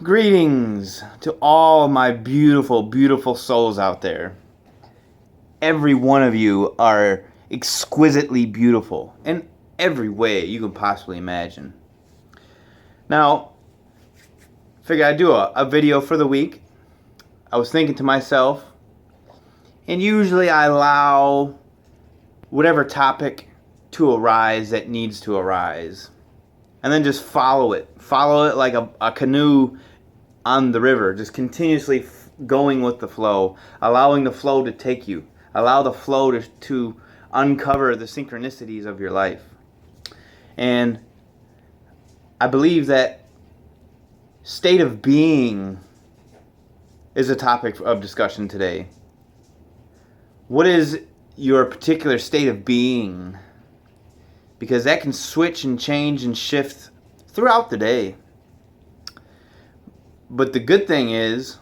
Greetings to all my beautiful, beautiful souls out there. Every one of you are exquisitely beautiful in every way you can possibly imagine. Now, figure I'd do a video for the week. I was thinking to myself, and usually I allow whatever topic to arise that needs to arise. And then just follow it. Follow it like a canoe on the river, just continuously going with the flow, allowing the flow to take you. Allow the flow to uncover the synchronicities of your life. And I believe that state of being is a topic of discussion today. What is your particular state of being? Because that can switch and change and shift throughout the day. But the good thing is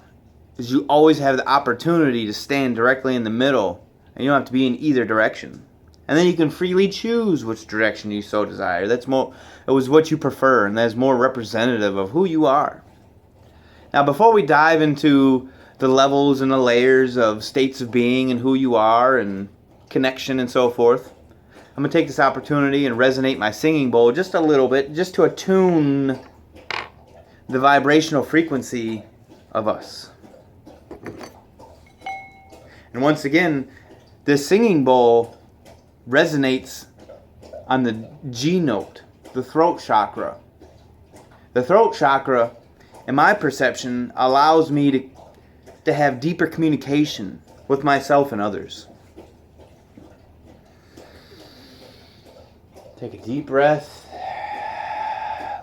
you always have the opportunity to stand directly in the middle, and you don't have to be in either direction. And then you can freely choose which direction you so desire. It was what you prefer, and that's more representative of who you are. Now, before we dive into the levels and the layers of states of being and who you are and connection and so forth, I'm going to take this opportunity and resonate my singing bowl just a little bit, just to attune the vibrational frequency of us. And once again, this singing bowl resonates on the G note, the throat chakra. The throat chakra, in my perception, allows me to have deeper communication with myself and others. Take a deep breath.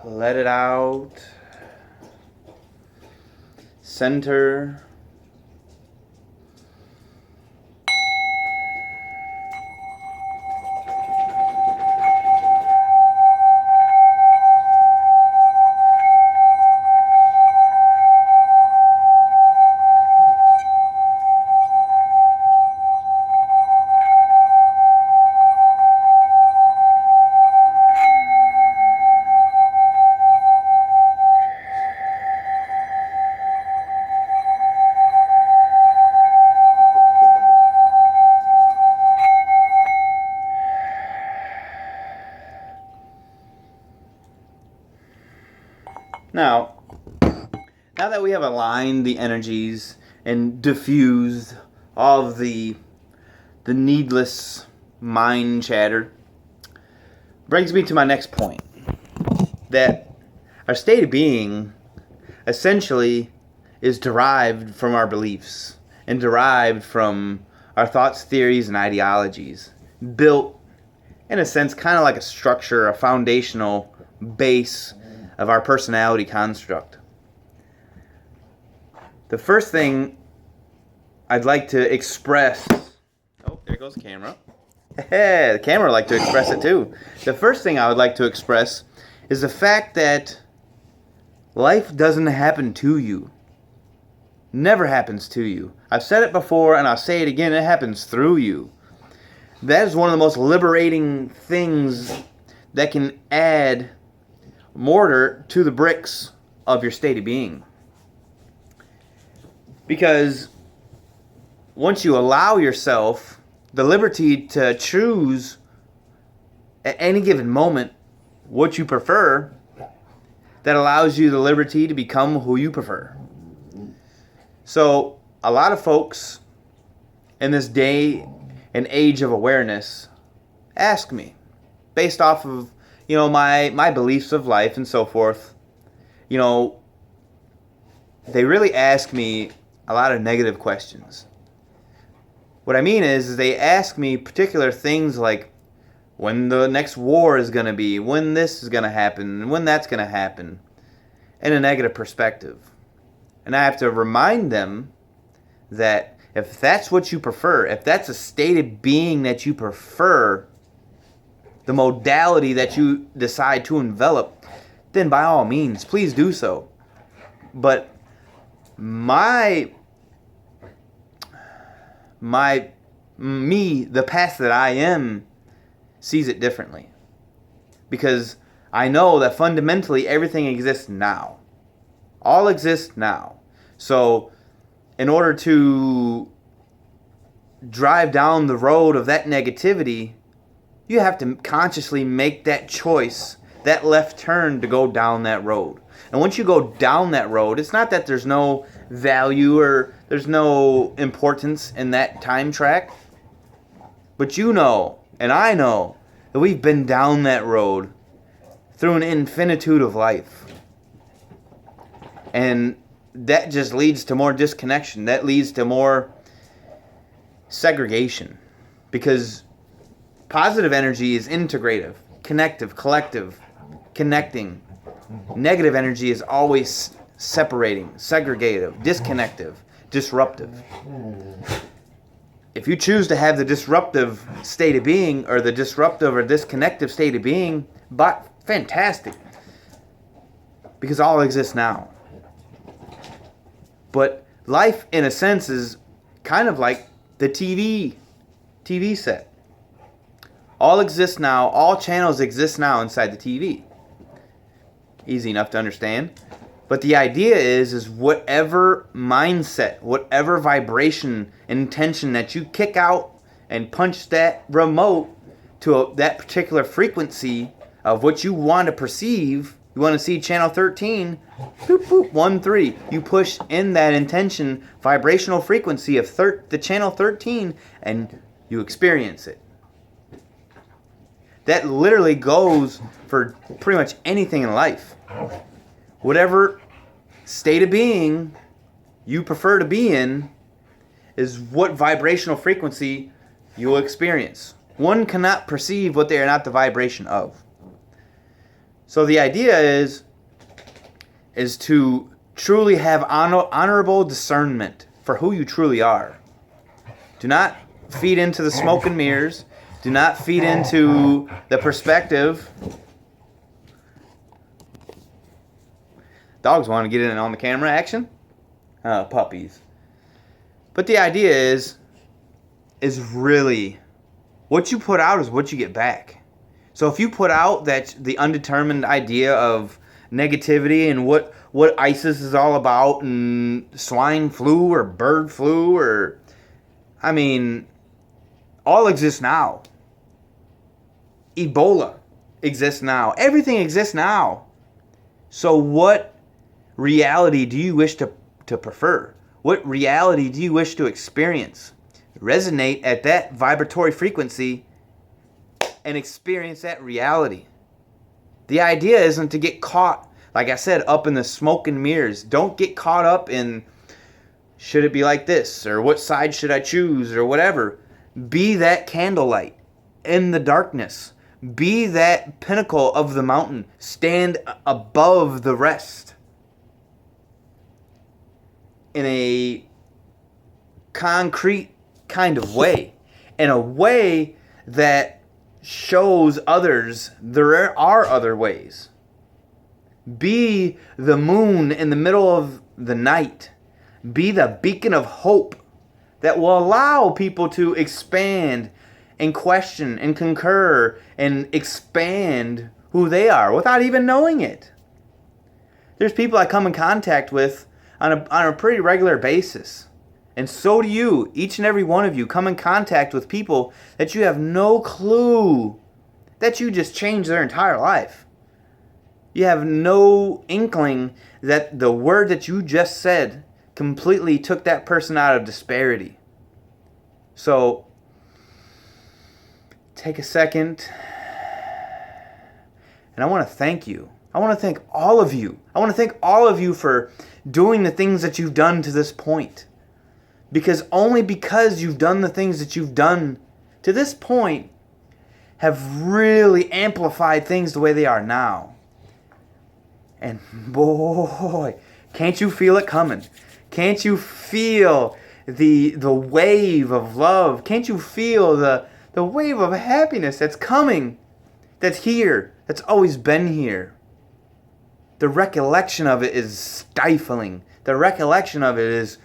Let it out. Center. Now that we have aligned the energies and diffused all of the needless mind chatter, brings me to my next point. That our state of being essentially is derived from our beliefs and derived from our thoughts, theories, and ideologies, built in a sense kind of like a structure, a foundational base of our personality construct. The first thing I'd like to express... Oh, there goes the camera. The camera would like to express it too. The first thing I would like to express is the fact that life doesn't happen to you. Never happens to you. I've said it before and I'll say it again, it happens through you. That is one of the most liberating things that can add mortar to the bricks of your state of being. Because once you allow yourself the liberty to choose at any given moment what you prefer, that allows you the liberty to become who you prefer. So a lot of folks in this day and age of awareness ask me, based off of my beliefs of life and so forth, they really ask me a lot of negative questions. What I mean is they ask me particular things like when the next war is going to be, when this is going to happen, and when that's going to happen, in a negative perspective. And I have to remind them that if that's what you prefer, if that's a state of being that you prefer, the modality that you decide to envelop, then by all means, please do so. But the path that I am, sees it differently. Because I know that fundamentally everything exists now. All exists now. So in order to drive down the road of that negativity, you have to consciously make that choice, that left turn to go down that road. And once you go down that road, it's not that there's no value or there's no importance in that time track. But you know, and I know, that we've been down that road through an infinitude of life. And that just leads to more disconnection. That leads to more segregation. Because positive energy is integrative, connective, collective, connecting. Negative energy is always separating, segregative, disconnective, disruptive. If you choose to have the disruptive state of being or the disruptive or disconnective state of being, but fantastic. Because all exists now. But life, in a sense, is kind of like the TV set. All exists now. All channels exist now inside the TV. Easy enough to understand. But the idea is whatever mindset, whatever vibration, intention that you kick out and punch that remote to that particular frequency of what you want to perceive. You want to see channel 13, boop, boop, 13. You push in that intention, vibrational frequency of the channel 13, and you experience it. That literally goes for pretty much anything in life. Whatever state of being you prefer to be in is what vibrational frequency you will experience. One cannot perceive what they are not the vibration of. So the idea is to truly have honorable discernment for who you truly are. Do not feed into the smoke and mirrors. Do not feed into the perspective. Dogs want to get in on the camera action. Puppies. But the idea is really what you put out is what you get back. So if you put out the undetermined idea of negativity and what ISIS is all about and swine flu or bird flu or, I mean, all exists now. Ebola exists now. Everything exists now. So what reality do you wish to prefer? What reality do you wish to experience? Resonate at that vibratory frequency and experience that reality. The idea isn't to get caught, like I said, up in the smoke and mirrors. Don't get caught up in, should it be like this? Or what side should I choose? Or whatever. Be that candlelight in the darkness. Be that pinnacle of the mountain. Stand above the rest. In a concrete kind of way. In a way that shows others there are other ways. Be the moon in the middle of the night. Be the beacon of hope that will allow people to expand and question and concur and expand who they are without even knowing it. There's people I come in contact with on a pretty regular basis. And so do you. Each and every one of you come in contact with people that you have no clue that you just changed their entire life. You have no inkling that the word that you just said completely took that person out of disparity. So, take a second. And I want to thank you. I want to thank all of you. I want to thank all of you for doing the things that you've done to this point. Because only because you've done the things that you've done to this point have really amplified things the way they are now. And boy, can't you feel it coming? Can't you feel the wave of love? Can't you feel the wave of happiness that's coming? That's here. That's always been here. The recollection of it is stifling. The recollection of it is,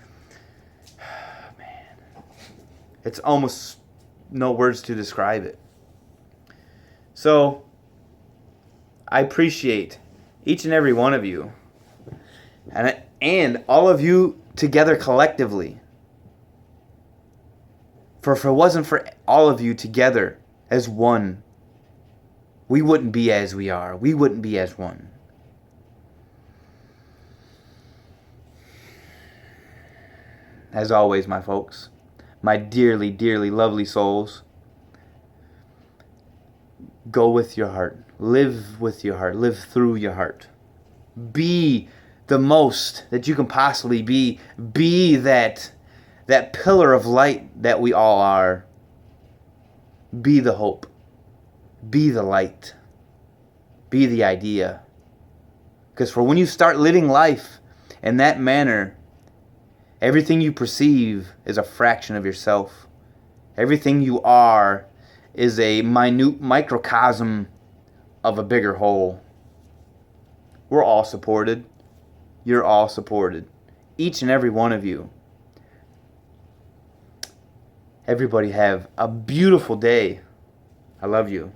it's almost no words to describe it. So, I appreciate each and every one of you and all of you together collectively. For if it wasn't for all of you together as one, we wouldn't be as we are. We wouldn't be as one. As always, my folks, my dearly, dearly lovely souls, go with your heart. Live with your heart. Live through your heart. Be the most that you can possibly be. Be that pillar of light that we all are. Be the hope. Be the light. Be the idea. Because for when you start living life in that manner, everything you perceive is a fraction of yourself. Everything you are is a minute microcosm of a bigger whole. We're all supported. You're all supported. Each and every one of you. Everybody have a beautiful day. I love you.